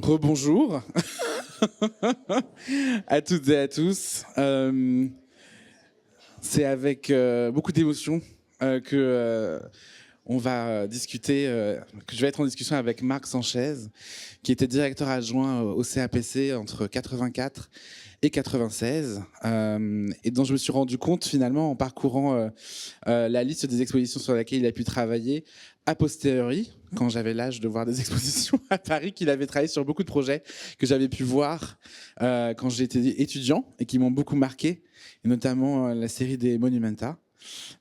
Rebonjour à toutes et à tous. C'est avec beaucoup d'émotion que on va discuter, que je vais être en discussion avec Marc Sanchez, qui était directeur adjoint au CAPC entre 84 et 96, et dont je me suis rendu compte finalement en parcourant la liste des expositions sur laquelle il a pu travailler a posteriori, quand j'avais l'âge de voir des expositions à Paris, qu'il avait travaillé sur beaucoup de projets que j'avais pu voir quand j'étais étudiant et qui m'ont beaucoup marqué, et notamment la série des Monumenta.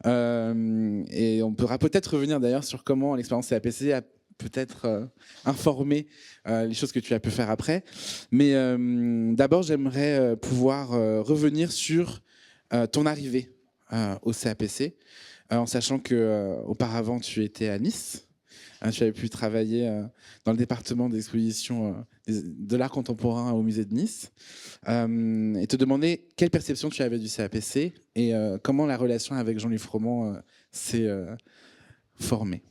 Et on pourra peut-être revenir d'ailleurs sur comment l'expérience CAPC a peut-être informé les choses que tu as pu faire après. Mais d'abord, j'aimerais pouvoir revenir sur ton arrivée au CAPC, en sachant que auparavant tu étais à Nice. Tu avais pu travailler dans le département d'exposition de l'art contemporain au musée de Nice, et te demander quelle perception tu avais du CAPC et comment la relation avec Jean-Louis Froment s'est formée.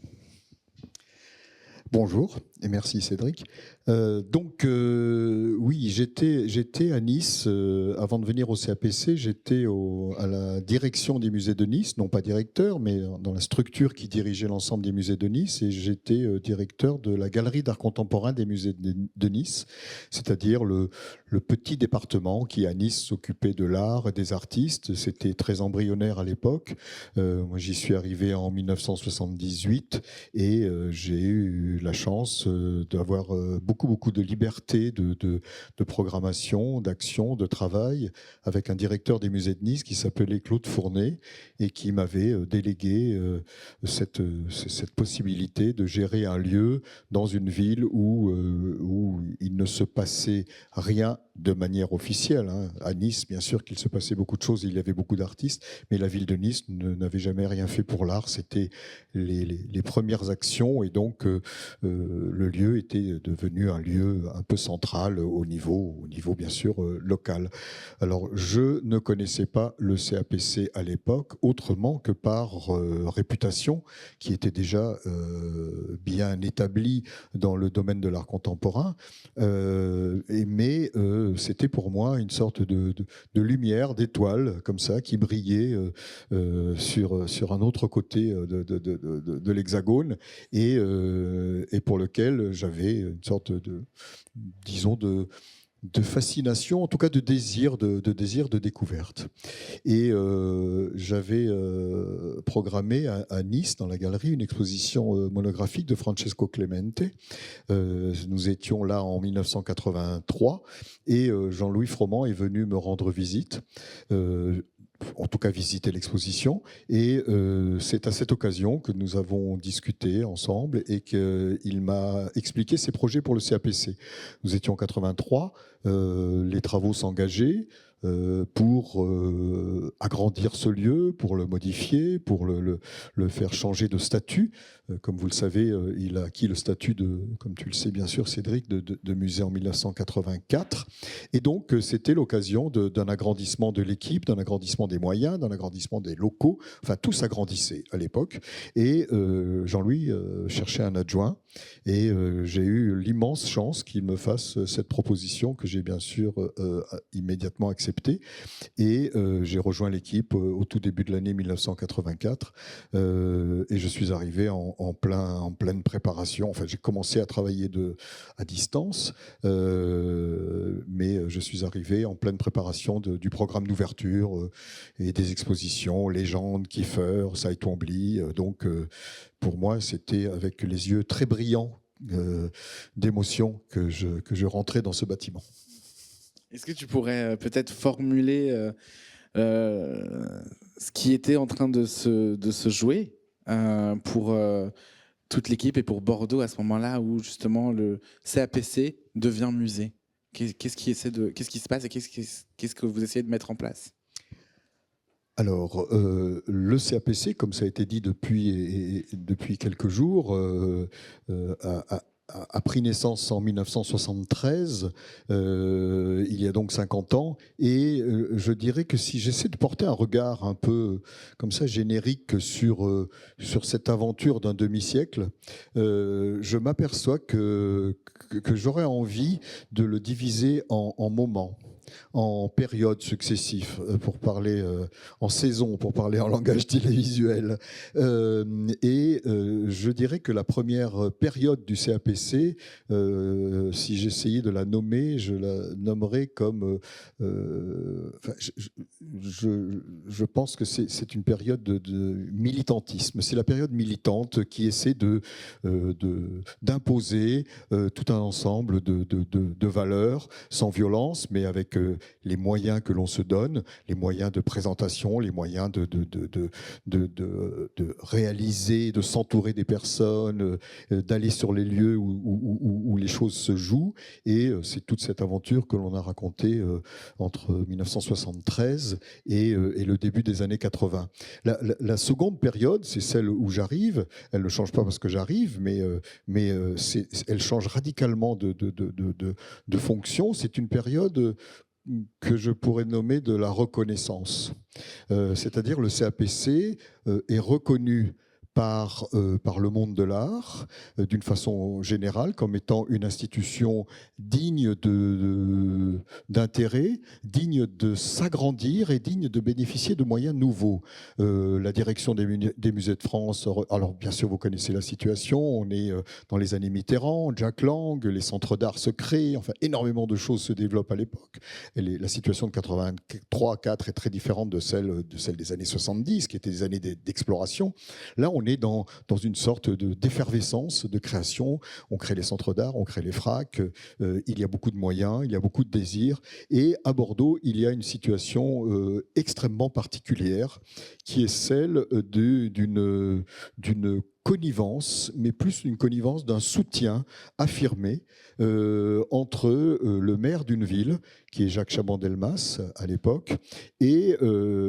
Bonjour et merci Cédric. Oui, j'étais à Nice avant de venir au CAPC. J'étais à la direction des musées de Nice, non pas directeur, mais dans la structure qui dirigeait l'ensemble des musées de Nice. Et j'étais directeur de la galerie d'art contemporain des musées de Nice, c'est-à-dire le petit département qui à Nice s'occupait de l'art et des artistes. C'était très embryonnaire à l'époque. Moi, j'y suis arrivé en 1978 et j'ai eu la chance d'avoir beaucoup de liberté de programmation, d'action, de travail avec un directeur des musées de Nice qui s'appelait Claude Fournet et qui m'avait délégué cette possibilité de gérer un lieu dans une ville où il ne se passait rien de manière officielle. À Nice, bien sûr qu'il se passait beaucoup de choses, il y avait beaucoup d'artistes, mais la ville de Nice n'avait jamais rien fait pour l'art. C'était les premières actions et donc le lieu était devenu un lieu un peu central au niveau bien sûr local. Alors je ne connaissais pas le CAPC à l'époque autrement que par réputation qui était déjà bien établie dans le domaine de l'art contemporain, mais c'était pour moi une sorte de lumière, d'étoile comme ça qui brillait sur un autre côté de l'hexagone et pour lequel j'avais une sorte disons de fascination, en tout cas de désir de découverte. Et j'avais programmé à Nice, dans la galerie, une exposition monographique de Francesco Clemente. Nous étions là en 1983 et Jean-Louis Froment est venu me rendre visite. En tout cas visiter l'exposition. Et c'est à cette occasion que nous avons discuté ensemble et qu'il m'a expliqué ses projets pour le CAPC. Nous étions en 83, les travaux s'engageaient pour agrandir ce lieu, pour le modifier, pour le faire changer de statut. Comme vous le savez, il a acquis le statut comme tu le sais bien sûr Cédric, de musée en 1984. Et donc c'était l'occasion d'un agrandissement de l'équipe, d'un agrandissement des moyens, d'un agrandissement des locaux. Enfin tout s'agrandissait à l'époque. Et Jean-Louis cherchait un adjoint. Et j'ai eu l'immense chance qu'il me fasse cette proposition que j'ai bien sûr immédiatement acceptée. Et j'ai rejoint l'équipe au tout début de l'année 1984. Et je suis arrivé en pleine préparation. Enfin, j'ai commencé à travailler à distance, mais je suis arrivé en pleine préparation du programme d'ouverture et des expositions, Légende, Kiefer, Cy Twombly. Donc, pour moi, c'était avec les yeux très brillants d'émotion que je rentrais dans ce bâtiment. Est-ce que tu pourrais peut-être formuler ce qui était en train de se jouer pour toute l'équipe et pour Bordeaux à ce moment-là où justement le CAPC devient musée? Qu'est-ce qui se passe et qu'est-ce que vous essayez de mettre en place? Alors, le CAPC, comme ça a été dit depuis quelques jours, a pris naissance en 1973, il y a donc 50 ans, et je dirais que si j'essaie de porter un regard un peu comme ça générique sur cette aventure d'un demi-siècle, je m'aperçois que j'aurais envie de le diviser en moments, en périodes successives, pour parler en saison, pour parler en langage télévisuel. Je dirais que la première période du CAPC, si j'essayais de la nommer, je la nommerais comme... enfin, je pense que c'est une période de militantisme. C'est la période militante qui essaie d'imposer tout un ensemble de valeurs, sans violence, mais avec les moyens que l'on se donne, les moyens de présentation, les moyens de réaliser, de s'entourer des personnes, d'aller sur les lieux où les choses se jouent. Et c'est toute cette aventure que l'on a racontée entre 1973 et le début des années 80. La seconde période, c'est celle où j'arrive. Elle ne change pas parce que j'arrive, mais elle change radicalement de fonction. C'est une période que je pourrais nommer de la reconnaissance. C'est-à-dire le CAPC est reconnu par le monde de l'art, d'une façon générale, comme étant une institution digne d'intérêt, digne de s'agrandir et digne de bénéficier de moyens nouveaux. La direction des musées de France, alors bien sûr vous connaissez la situation, on est dans les années Mitterrand, Jack Lang, les centres d'art se créent, enfin énormément de choses se développent à l'époque. La situation de 83-4 est très différente de celle des années 70, qui étaient des années d'exploration. Là, on est dans une sorte d'effervescence de création. On crée les centres d'art, on crée les FRAC, il y a beaucoup de moyens, il y a beaucoup de désirs. Et à Bordeaux, il y a une situation extrêmement particulière qui est celle d'une connivence, mais plus une connivence d'un soutien affirmé entre le maire d'une ville, qui est Jacques Chaban-Delmas à l'époque, et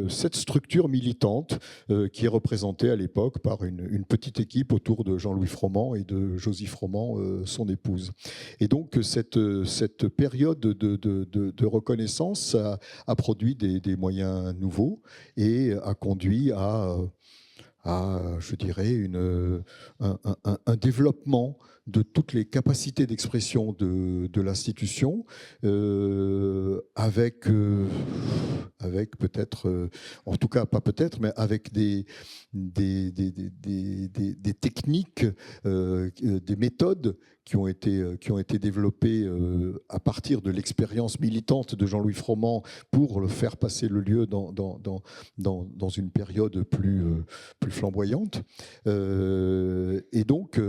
cette structure militante qui est représentée à l'époque par une petite équipe autour de Jean-Louis Froment et de Josie Froment, son épouse. Et donc cette période de reconnaissance a produit des moyens nouveaux et a conduit à je dirais, un développement de toutes les capacités d'expression de l'institution, avec peut-être, en tout cas pas peut-être, mais avec des techniques, des méthodes qui ont été développées à partir de l'expérience militante de Jean-Louis Froment pour faire passer le lieu dans une période plus flamboyante. Et donc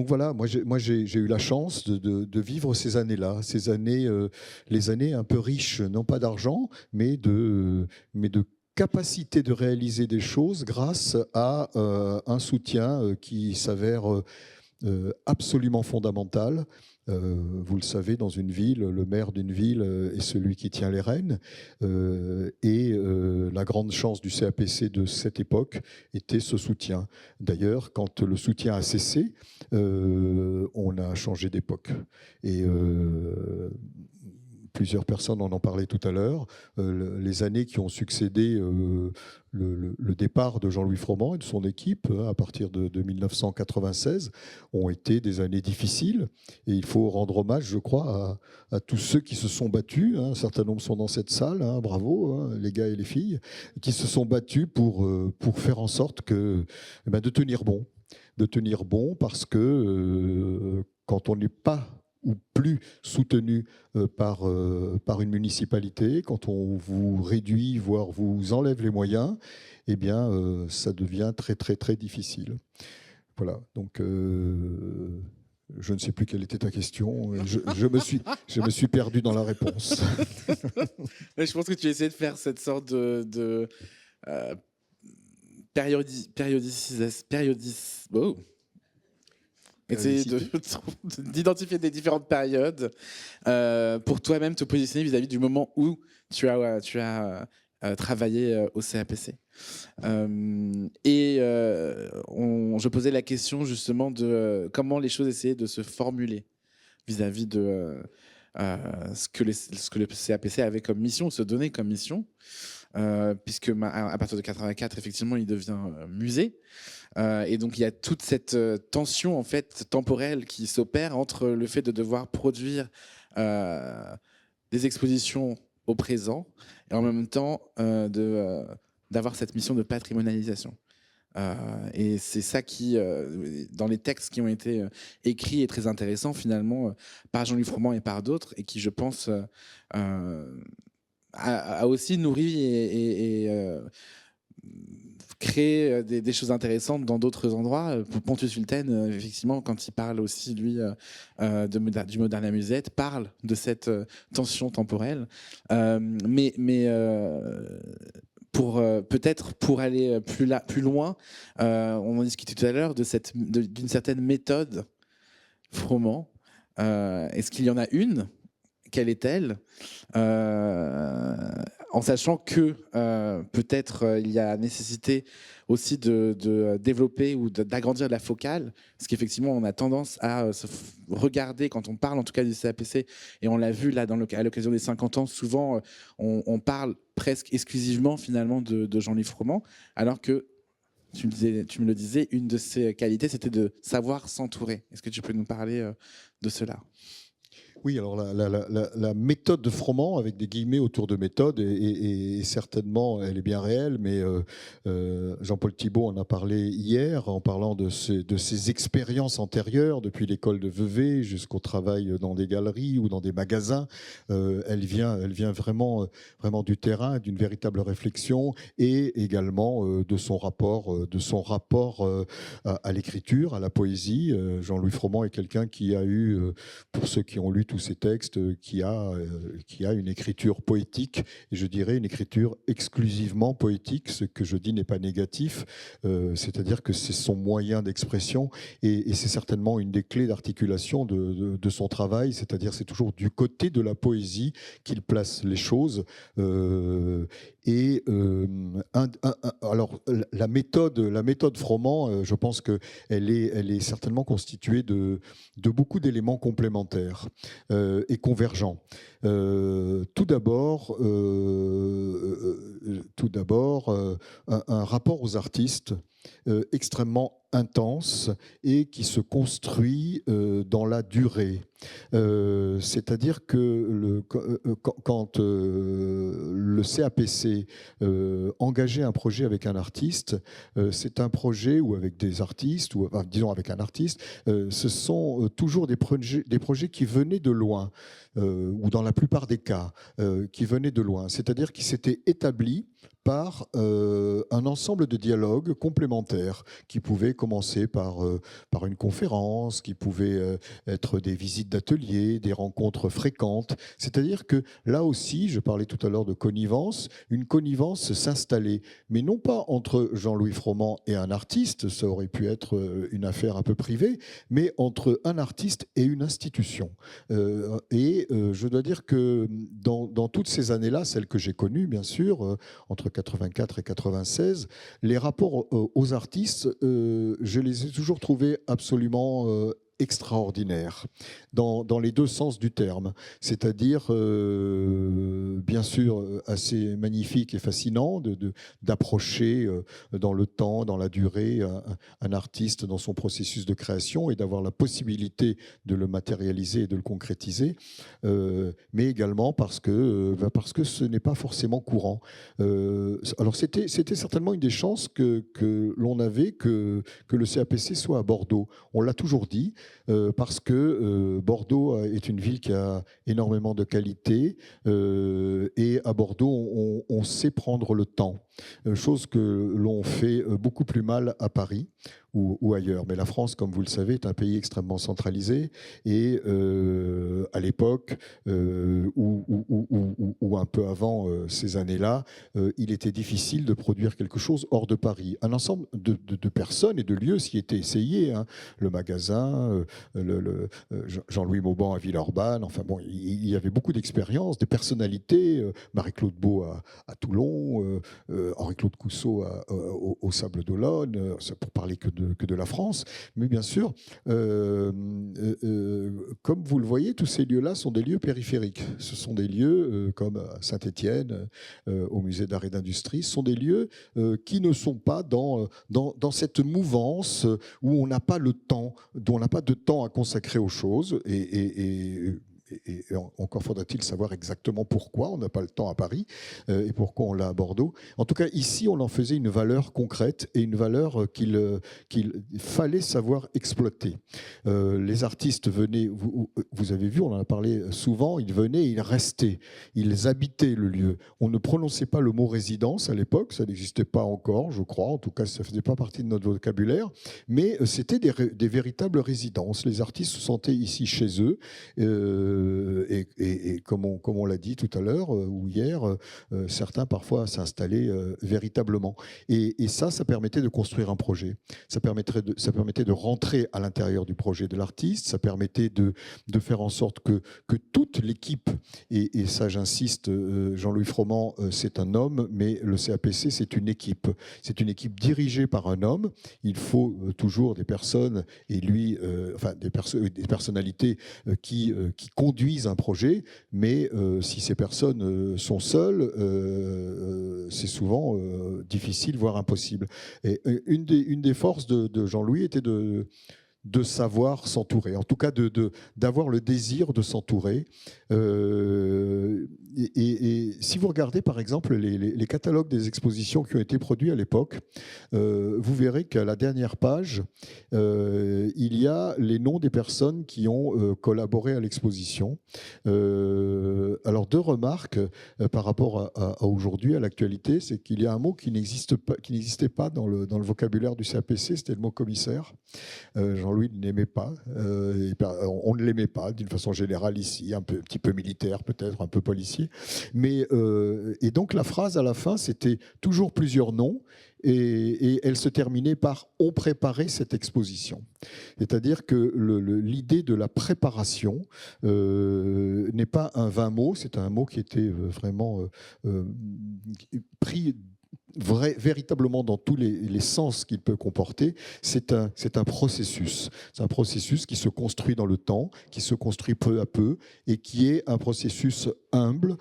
voilà, moi j'ai eu la chance de vivre ces années-là, les années un peu riches, non pas d'argent, mais de capacité de réaliser des choses grâce à un soutien qui s'avère absolument fondamental. Vous le savez, dans une ville, le maire d'une ville est celui qui tient les rênes. La grande chance du CAPC de cette époque était ce soutien. D'ailleurs, quand le soutien a cessé, on a changé d'époque. Et plusieurs personnes en ont parlé tout à l'heure. Les années qui ont succédé le départ de Jean-Louis Froment et de son équipe à partir de 1996 ont été des années difficiles. Et il faut rendre hommage, je crois, à tous ceux qui se sont battus. Un certain nombre sont dans cette salle, bravo, les gars et les filles, qui se sont battus pour faire en sorte de tenir bon. De tenir bon parce que quand on n'est pas ou plus soutenu par une municipalité, quand on vous réduit, voire vous enlève les moyens, eh bien, ça devient très, très, très difficile. Voilà, donc je ne sais plus quelle était ta question. Je me suis perdu dans la réponse. Je pense que tu essaies de faire cette sorte de d'identifier des différentes périodes pour toi-même te positionner vis-à-vis du moment où tu as travailler au CAPC. Je posais la question justement de comment les choses essayaient de se formuler vis-à-vis de ce que le CAPC avait comme mission, se donnait comme mission, puisque à partir de 84, effectivement, il devient musée. Et donc il y a toute cette tension en fait temporelle qui s'opère entre le fait de devoir produire des expositions au présent et en même temps d'avoir cette mission de patrimonialisation. Et c'est ça qui, dans les textes qui ont été écrits et très intéressants finalement par Jean-Louis Froment et par d'autres, et qui je pense a aussi nourri et créé des choses intéressantes dans d'autres endroits. Pontus Hulten, effectivement, quand il parle aussi, lui, du moderne musette, parle de cette tension temporelle. Peut-être pour aller plus loin, on en discutait tout à l'heure d'une certaine méthode Froment. Est-ce qu'il y en a une? Quelle est-elle? En sachant que peut-être il y a nécessité aussi de développer ou d'agrandir la focale, parce qu'effectivement on a tendance à se regarder, quand on parle en tout cas du CAPC, et on l'a vu là à l'occasion des 50 ans, souvent on parle presque exclusivement finalement de Jean-Louis Froment, alors que tu me le disais, une de ses qualités c'était de savoir s'entourer. Est-ce que tu peux nous parler de cela? Oui, alors la méthode de Froment, avec des guillemets autour de méthode, et certainement elle est bien réelle, mais Jean-Paul Thibault en a parlé hier en parlant de ses expériences antérieures, depuis l'école de Vevey jusqu'au travail dans des galeries ou dans des magasins. Elle vient vraiment du terrain, d'une véritable réflexion, et également de son rapport à l'écriture, à la poésie. Jean-Louis Froment est quelqu'un qui a eu, pour ceux qui ont lu tous ces textes, qui a une écriture poétique, et je dirais une écriture exclusivement poétique. Ce que je dis n'est pas négatif, c'est-à-dire que c'est son moyen d'expression, et c'est certainement une des clés d'articulation de son travail, c'est-à-dire c'est toujours du côté de la poésie qu'il place les choses. Alors la méthode Froment, je pense qu'elle est certainement constituée de beaucoup d'éléments complémentaires et convergents. Tout d'abord, un rapport aux artistes extrêmement intense et qui se construit dans la durée. C'est-à-dire que quand le CAPC engageait un projet avec un artiste, c'est un projet, ou avec des artistes, ou disons avec un artiste, ce sont toujours des projets qui venaient de loin, ou dans la plupart des cas, qui venaient de loin. C'est-à-dire qui s'étaient établis par un ensemble de dialogues complémentaires qui pouvaient commencer par une conférence, qui pouvaient être des visites d'ateliers, des rencontres fréquentes. C'est-à-dire que là aussi, je parlais tout à l'heure de connivence, une connivence s'installait, mais non pas entre Jean-Louis Froment et un artiste, ça aurait pu être une affaire un peu privée, mais entre un artiste et une institution. Je dois dire que dans toutes ces années-là, celles que j'ai connues, bien sûr, entre 84 et 96, les rapports aux artistes, je les ai toujours trouvés absolument extraordinaire dans les deux sens du terme, c'est-à-dire bien sûr assez magnifique et fascinant d'approcher dans le temps, dans la durée, un artiste dans son processus de création et d'avoir la possibilité de le matérialiser et de le concrétiser, mais également parce que ce n'est pas forcément courant. Alors c'était certainement une des chances que l'on avait que le CAPC soit à Bordeaux. On l'a toujours dit, parce que Bordeaux est une ville qui a énormément de qualité, et à Bordeaux, on sait prendre le temps. chose que l'on fait beaucoup plus mal à Paris ou ailleurs. Mais la France, comme vous le savez, est un pays extrêmement centralisé et à l'époque ou un peu avant ces années-là, il était difficile de produire quelque chose hors de Paris. Un ensemble de personnes et de lieux s'y étaient essayés, hein. Le magasin, Jean-Louis Mauban à Villeurbanne, enfin bon, il y avait beaucoup d'expériences, des personnalités, Marie-Claude Beau à Toulon, Henri-Claude Cousseau au Sable d'Olonne, c'est pour parler que de la France. Mais bien sûr, comme vous le voyez, tous ces lieux-là sont des lieux périphériques. Ce sont des lieux comme Saint-Étienne, au musée d'art et d'industrie, sont des lieux qui ne sont pas dans cette mouvance où on n'a pas le temps, dont on n'a pas de temps à consacrer aux choses. Et encore faudrait-il savoir exactement pourquoi on n'a pas le temps à Paris et pourquoi on l'a à Bordeaux. En tout cas, ici, on en faisait une valeur concrète et une valeur qu'il fallait savoir exploiter. Les artistes venaient, vous avez vu, on en a parlé souvent, ils venaient, ils restaient, ils habitaient le lieu. On ne prononçait pas le mot résidence à l'époque, ça n'existait pas encore, je crois, en tout cas, ça ne faisait pas partie de notre vocabulaire, mais c'était des véritables résidences. Les artistes se sentaient ici chez eux. Et comme on l'a dit tout à l'heure ou hier, certains parfois s'installaient véritablement. Et ça permettait de construire un projet. Ça permettait de rentrer à l'intérieur du projet de l'artiste. Ça permettait de faire en sorte que toute l'équipe, et ça j'insiste, Jean-Louis Froment, c'est un homme, mais le CAPC, c'est une équipe. C'est une équipe dirigée par un homme. Il faut toujours des personnes, et lui, des personnalités qui conduisent un projet, mais si ces personnes sont seules, c'est souvent difficile, voire impossible. Et une des forces de Jean-Louis était de savoir s'entourer, en tout cas d'avoir le désir de s'entourer. Et si vous regardez par exemple les catalogues des expositions qui ont été produits à l'époque, vous verrez qu'à la dernière page, il y a les noms des personnes qui ont collaboré à l'exposition. Alors deux remarques par rapport à aujourd'hui, à l'actualité, c'est qu'il y a un mot qui n'existait pas dans le vocabulaire du CAPC, c'était le mot commissaire. Jean-Louis ne l'aimait pas, on ne l'aimait pas d'une façon générale ici, un petit peu militaire peut-être, un peu policier. Mais, et donc la phrase à la fin, c'était toujours plusieurs noms, et elle se terminait par « on préparait cette exposition ». C'est-à-dire que l'idée de la préparation n'est pas un vain mot, c'est un mot qui était vraiment pris véritablement dans tous les sens qu'il peut comporter. C'est un processus. C'est un processus qui se construit dans le temps, qui se construit peu à peu et qui est un processus humble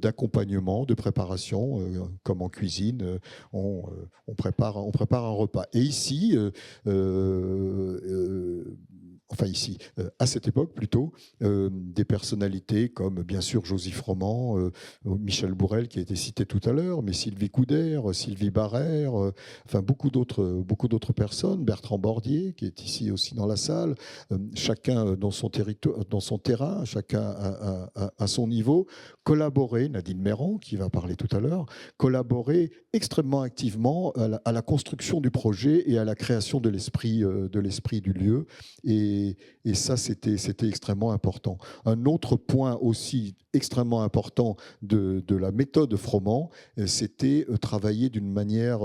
d'accompagnement, de préparation, comme en cuisine, on prépare un repas. Et ici, à cette époque plutôt, des personnalités comme bien sûr Josy Froment, Michel Bourrel qui a été cité tout à l'heure, mais Sylvie Coudert, Sylvie Barrère, enfin beaucoup d'autres personnes, Bertrand Bordier qui est ici aussi dans la salle, chacun dans son territoire, dans son terrain, chacun à son niveau, collaborer, Nadine Méran qui va parler tout à l'heure, collaborer extrêmement activement à la construction du projet et à la création de l'esprit du lieu. Et ça, c'était extrêmement important. Un autre point aussi extrêmement important de la méthode Froment, c'était travailler d'une manière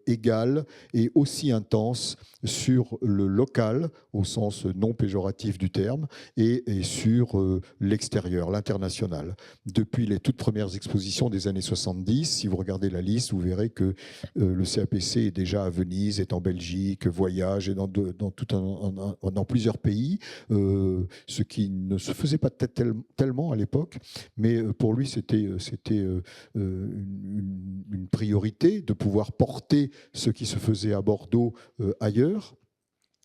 égale et aussi intense sur le local, au sens non péjoratif du terme, et sur l'extérieur, l'international. Depuis les toutes premières expositions des années 70, si vous regardez la liste, vous verrez que le CAPC est déjà à Venise, est en Belgique, voyage, et dans plusieurs pays, ce qui ne se faisait pas tellement à l'époque, mais pour lui c'était une priorité de pouvoir porter ce qui se faisait à Bordeaux ailleurs.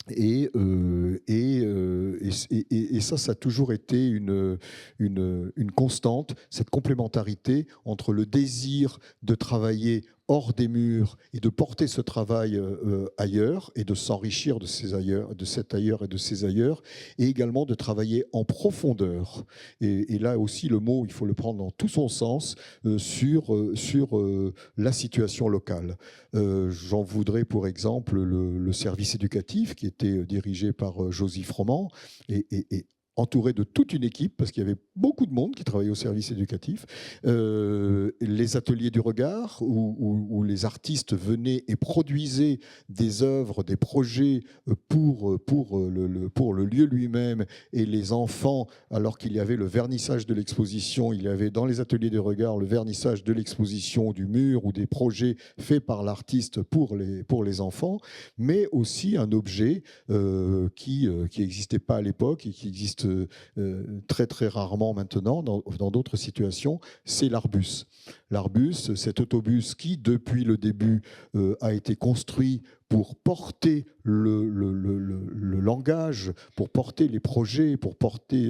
Et ça a toujours été une constante, cette complémentarité entre le désir de travailler hors des murs et de porter ce travail ailleurs et de s'enrichir de cet ailleurs et de ces ailleurs, et également de travailler en profondeur. Et là aussi, le mot, il faut le prendre dans tout son sens sur la situation locale. J'en voudrais pour exemple le service éducatif qui était dirigé par Josy Froment et entouré de toute une équipe, parce qu'il y avait beaucoup de monde qui travaillait au service éducatif, les ateliers du regard, où les artistes venaient et produisaient des œuvres, des projets pour le lieu lui-même, et les enfants, alors qu'il y avait le vernissage de l'exposition, il y avait dans les ateliers du regard le vernissage de l'exposition, du mur, ou des projets faits par l'artiste pour les enfants, mais aussi un objet qui n'existait pas à l'époque et qui existe très très rarement maintenant dans d'autres situations, c'est l'Arbus. L'Arbus, cet autobus qui, depuis le début, a été construit pour porter le langage, pour porter les projets, pour porter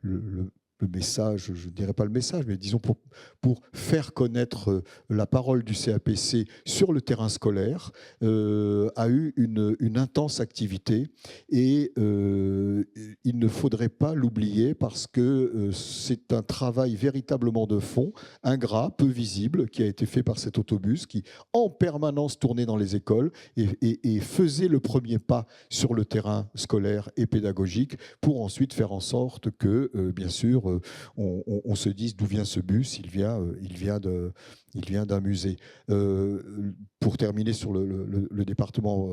le message, je ne dirais pas le message, mais disons pour faire connaître la parole du CAPC sur le terrain scolaire, a eu une intense activité, et il ne faudrait pas l'oublier, parce que c'est un travail véritablement de fond, ingrat, peu visible, qui a été fait par cet autobus qui en permanence tournait dans les écoles et faisait le premier pas sur le terrain scolaire et pédagogique, pour ensuite faire en sorte que, bien sûr, on se dise d'où vient ce bus, il vient d'un musée. Pour terminer sur le département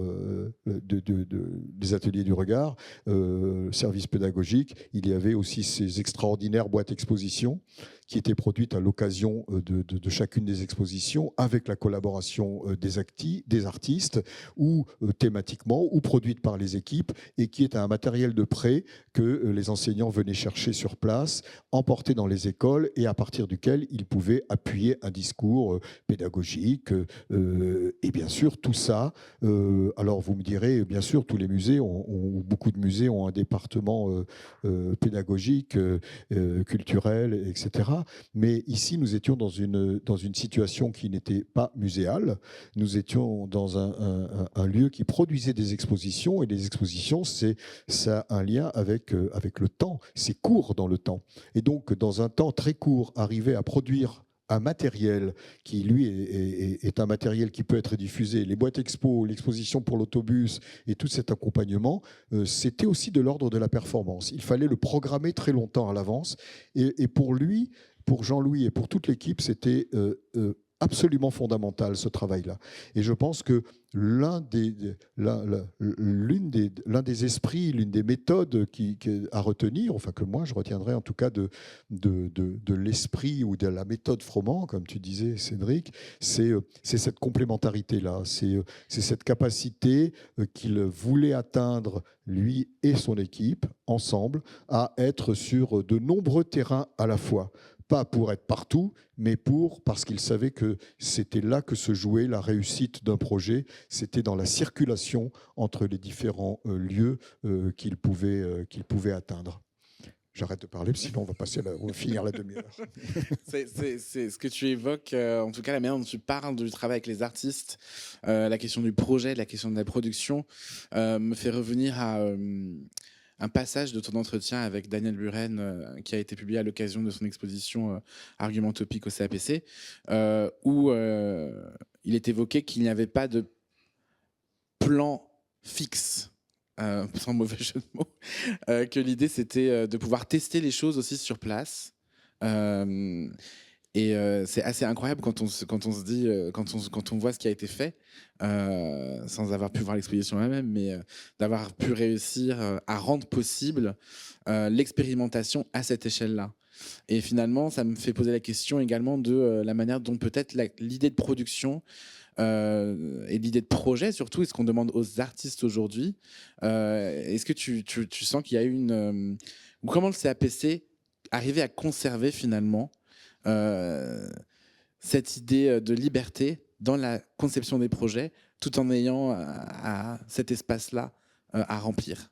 des ateliers du regard, service pédagogique, il y avait aussi ces extraordinaires boîtes expositions qui étaient produites à l'occasion de chacune des expositions, avec la collaboration des artistes, ou thématiquement, ou produites par les équipes, et qui est un matériel de prêt que les enseignants venaient chercher sur place, emporter dans les écoles, et à partir duquel ils pouvaient appuyer un discours pédagogique. Et bien sûr, tout ça, alors vous me direz, bien sûr, tous les musées, beaucoup de musées ont un département pédagogique, culturel, etc. Mais ici, nous étions dans une situation qui n'était pas muséale. Nous étions dans un lieu qui produisait des expositions, et les expositions, ça a un lien avec le temps. C'est court dans le temps. Et donc, dans un temps très court, arriver à produire un matériel qui, lui, est un matériel qui peut être diffusé. Les boîtes expo, l'exposition pour l'autobus et tout cet accompagnement, c'était aussi de l'ordre de la performance. Il fallait le programmer très longtemps à l'avance. Et pour lui, pour Jean-Louis et pour toute l'équipe, c'était absolument fondamental, ce travail-là. Et je pense que l'un des esprits, l'une des méthodes à retenir, enfin que moi je retiendrai en tout cas de l'esprit ou de la méthode Froment, comme tu disais Cédric, c'est cette complémentarité-là, c'est cette capacité qu'il voulait atteindre, lui et son équipe, ensemble, à être sur de nombreux terrains à la fois. Pas pour être partout, mais parce qu'il savait que c'était là que se jouait la réussite d'un projet, c'était dans la circulation entre les différents lieux qu'il pouvait atteindre. J'arrête de parler, sinon on va finir la demi-heure. C'est ce que tu évoques, en tout cas la manière dont tu parles du travail avec les artistes, la question du projet, la question de la production, me fait revenir à un passage de ton entretien avec Daniel Buren, qui a été publié à l'occasion de son exposition Argumentopique au CAPC, où il est évoqué qu'il n'y avait pas de plan fixe, sans mauvais jeu de mots, que l'idée c'était de pouvoir tester les choses aussi sur place. Et c'est assez incroyable quand on se dit, quand on voit ce qui a été fait, sans avoir pu voir l'exposition elle-même, mais d'avoir pu réussir à rendre possible l'expérimentation à cette échelle-là. Et finalement, ça me fait poser la question également de la manière dont peut-être l'idée de production et l'idée de projet, surtout, est-ce qu'on demande aux artistes aujourd'hui, est-ce que tu sens qu'il y a eu ou comment le CAPC arrivait à conserver finalement cette idée de liberté dans la conception des projets, tout en ayant cet espace-là à remplir?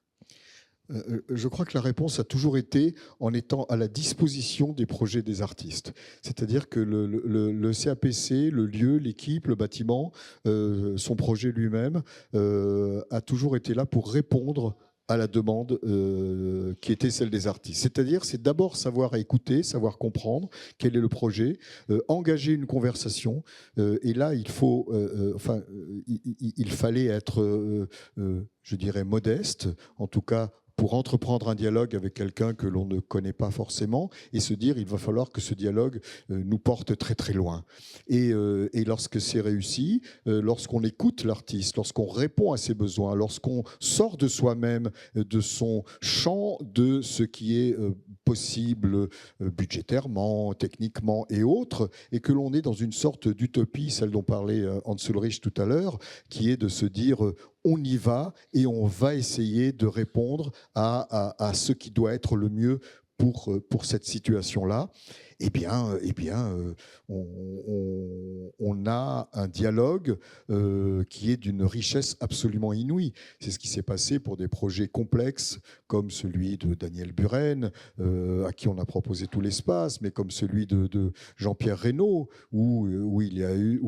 Je crois que la réponse a toujours été en étant à la disposition des projets des artistes. C'est-à-dire que le CAPC, le lieu, l'équipe, le bâtiment, son projet lui-même, a toujours été là pour répondre à la demande qui était celle des artistes. C'est-à-dire, c'est d'abord savoir écouter, savoir comprendre quel est le projet, engager une conversation. Et là, il fallait être, je dirais, modeste, en tout cas pour entreprendre un dialogue avec quelqu'un que l'on ne connaît pas forcément et se dire il va falloir que ce dialogue nous porte très très loin. Et lorsque c'est réussi, lorsqu'on écoute l'artiste, lorsqu'on répond à ses besoins, lorsqu'on sort de soi-même, de son champ de ce qui est possible budgétairement, techniquement et autres, et que l'on est dans une sorte d'utopie, celle dont parlait Hans Ulrich tout à l'heure, qui est de se dire on y va et on va essayer de répondre à ce qui doit être le mieux pour cette situation-là. On a un dialogue qui est d'une richesse absolument inouïe. C'est ce qui s'est passé pour des projets complexes comme celui de Daniel Buren, à qui on a proposé tout l'espace, mais comme celui de Jean-Pierre Reynaud, où il y a eu...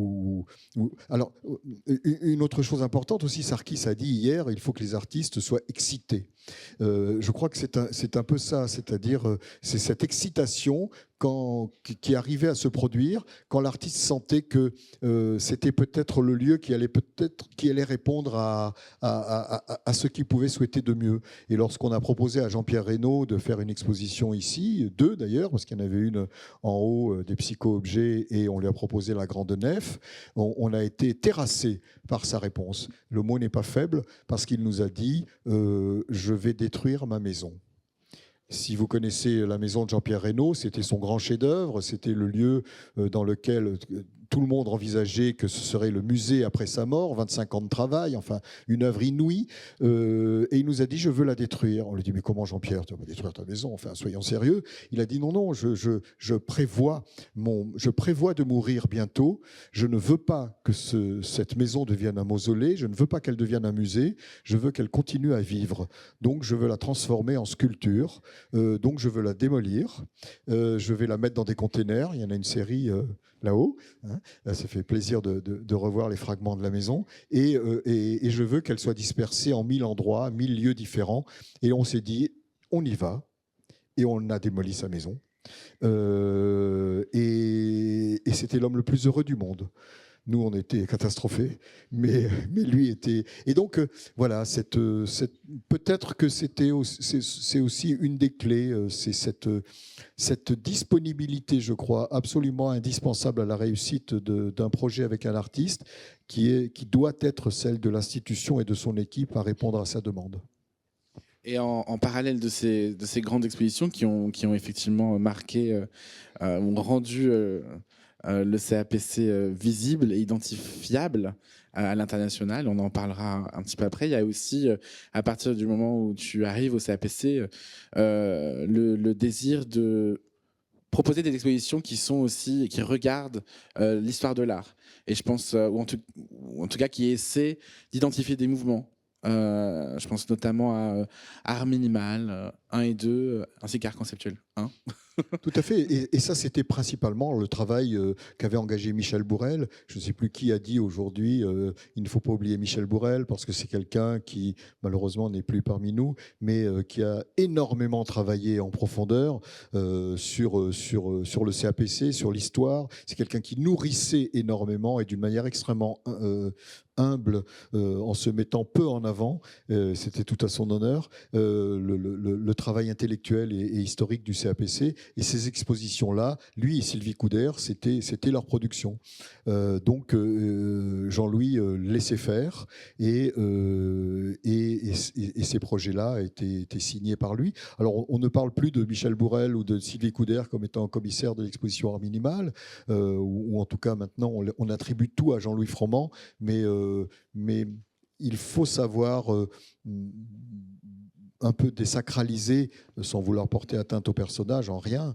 Alors, une autre chose importante aussi, Sarkis a dit hier, il faut que les artistes soient excités. Je crois que c'est un peu ça, c'est-à-dire c'est cette excitation qui arrivait à se produire quand l'artiste sentait que c'était peut-être le lieu qui allait répondre à ce qu'il pouvait souhaiter de mieux. Et lorsqu'on a proposé à Jean-Pierre Reynaud de faire une exposition ici, deux d'ailleurs, parce qu'il y en avait une en haut des psycho-objets et on lui a proposé la grande nef, on a été terrassé par sa réponse. Le mot n'est pas faible parce qu'il nous a dit je vais détruire ma maison. Si vous connaissez la maison de Jean-Pierre Reynaud, c'était son grand chef-d'œuvre, c'était le lieu dans lequel tout le monde envisageait que ce serait le musée après sa mort, 25 ans de travail, enfin une œuvre inouïe. Et il nous a dit, je veux la détruire. On lui dit, mais comment Jean-Pierre, tu vas pas détruire ta maison? Enfin, soyons sérieux. Il a dit, non, je prévois de mourir bientôt. Je ne veux pas que cette maison devienne un mausolée, je ne veux pas qu'elle devienne un musée, je veux qu'elle continue à vivre. Donc, je veux la transformer en sculpture. Donc, je veux la démolir. Je vais la mettre dans des containers. Il y en a une série là-haut. Hein. Ça fait plaisir de revoir les fragments de la maison. Et je veux qu'elle soit dispersée en 1000 endroits, 1000 lieux différents. Et on s'est dit, on y va. Et on a démoli sa maison. Et c'était l'homme le plus heureux du monde. Nous, on était catastrophés, mais lui était... Et donc, voilà, peut-être que c'est aussi une des clés, c'est cette disponibilité, je crois, absolument indispensable à la réussite d'un projet avec un artiste, qui doit être celle de l'institution et de son équipe à répondre à sa demande. Et en parallèle de ces grandes expositions qui ont effectivement marqué, ont rendu... le CAPC visible et identifiable à l'international. On en parlera un petit peu après. Il y a aussi, à partir du moment où tu arrives au CAPC, le désir de proposer des expositions qui regardent l'histoire de l'art. Et je pense, ou en tout cas, qui essaient d'identifier des mouvements. Je pense notamment à Art Minimal 1 et 2, ainsi qu'Art Conceptuel 1. Tout à fait. Et ça, c'était principalement le travail qu'avait engagé Michel Bourrel. Je ne sais plus qui a dit aujourd'hui il ne faut pas oublier Michel Bourrel parce que c'est quelqu'un qui, malheureusement, n'est plus parmi nous, mais qui a énormément travaillé en profondeur sur le CAPC, sur l'histoire. C'est quelqu'un qui nourrissait énormément et d'une manière extrêmement humble, en se mettant peu en avant, c'était tout à son honneur, le travail intellectuel et historique du CAPC. Et ces expositions-là, lui et Sylvie Couder, c'était leur production. Donc Jean-Louis laissait faire et ces projets-là étaient signés par lui. Alors on ne parle plus de Michel Bourrel ou de Sylvie Couder comme étant commissaire de l'exposition Art Minimal, ou en tout cas maintenant on attribue tout à Jean-Louis Froment, mais il faut savoir un peu désacraliser, sans vouloir porter atteinte au personnage, en rien,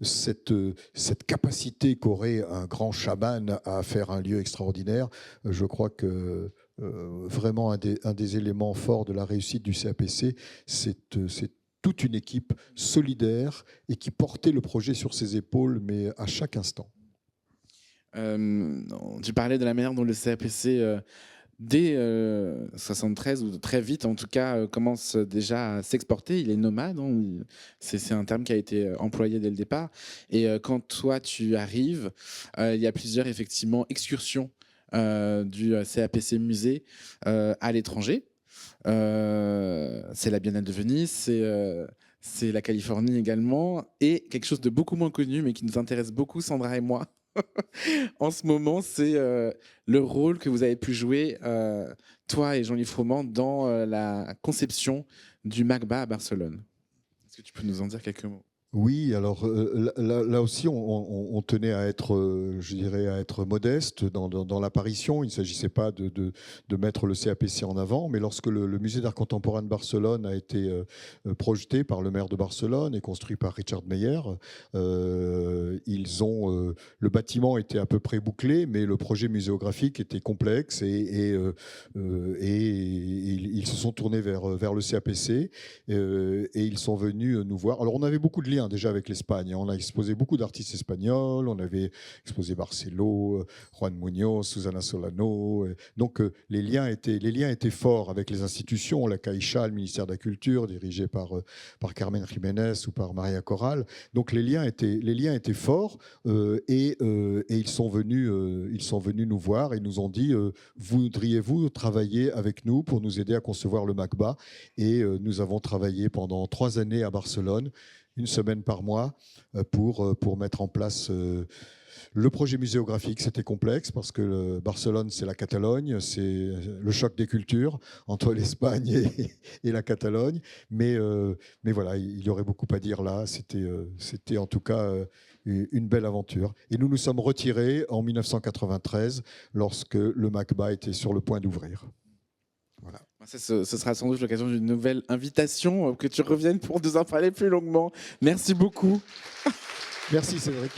cette capacité qu'aurait un grand chaman à faire un lieu extraordinaire. Je crois que vraiment un des éléments forts de la réussite du CAPC, c'est toute une équipe solidaire et qui portait le projet sur ses épaules, mais à chaque instant. Tu parlais de la manière dont le CAPC, dès 73, ou très vite en tout cas, commence déjà à s'exporter. Il est nomade, hein, c'est un terme qui a été employé dès le départ. Et quand toi tu arrives, il y a plusieurs effectivement excursions du CAPC musée à l'étranger. C'est la Biennale de Venise, c'est la Californie également, et quelque chose de beaucoup moins connu, mais qui nous intéresse beaucoup, Sandra et moi, en ce moment, c'est le rôle que vous avez pu jouer, toi et Jean-Yves Froment, dans la conception du MACBA à Barcelone. Est-ce que tu peux nous en dire quelques mots? Oui, alors là aussi, on tenait à être, je dirais, à être modeste dans l'apparition. Il ne s'agissait pas de mettre le CAPC en avant, mais lorsque le musée d'art contemporain de Barcelone a été projeté par le maire de Barcelone et construit par Richard Meyer, le bâtiment était à peu près bouclé, mais le projet muséographique était complexe et ils se sont tournés vers le CAPC et ils sont venus nous voir. Alors on avait beaucoup de liens déjà avec l'Espagne. On a exposé beaucoup d'artistes espagnols. On avait exposé Barcelo, Juan Muñoz, Susana Solano. Donc les liens étaient forts avec les institutions, la Caixa, le ministère de la Culture, dirigé par Carmen Jiménez ou par Maria Corral. Donc les liens étaient forts et ils sont venus nous voir et nous ont dit voudriez-vous travailler avec nous pour nous aider à concevoir le MACBA? Et nous avons travaillé pendant 3 années à Barcelone, 1 semaine par mois, pour mettre en place le projet muséographique. C'était complexe parce que Barcelone, c'est la Catalogne, c'est le choc des cultures entre l'Espagne et la Catalogne. Mais voilà, il y aurait beaucoup à dire là. C'était en tout cas une belle aventure. Et nous nous sommes retirés en 1993 lorsque le MACBA était sur le point d'ouvrir. Voilà. Ce sera sans doute l'occasion d'une nouvelle invitation, que tu reviennes pour nous en parler plus longuement. Merci beaucoup. Merci Cédric.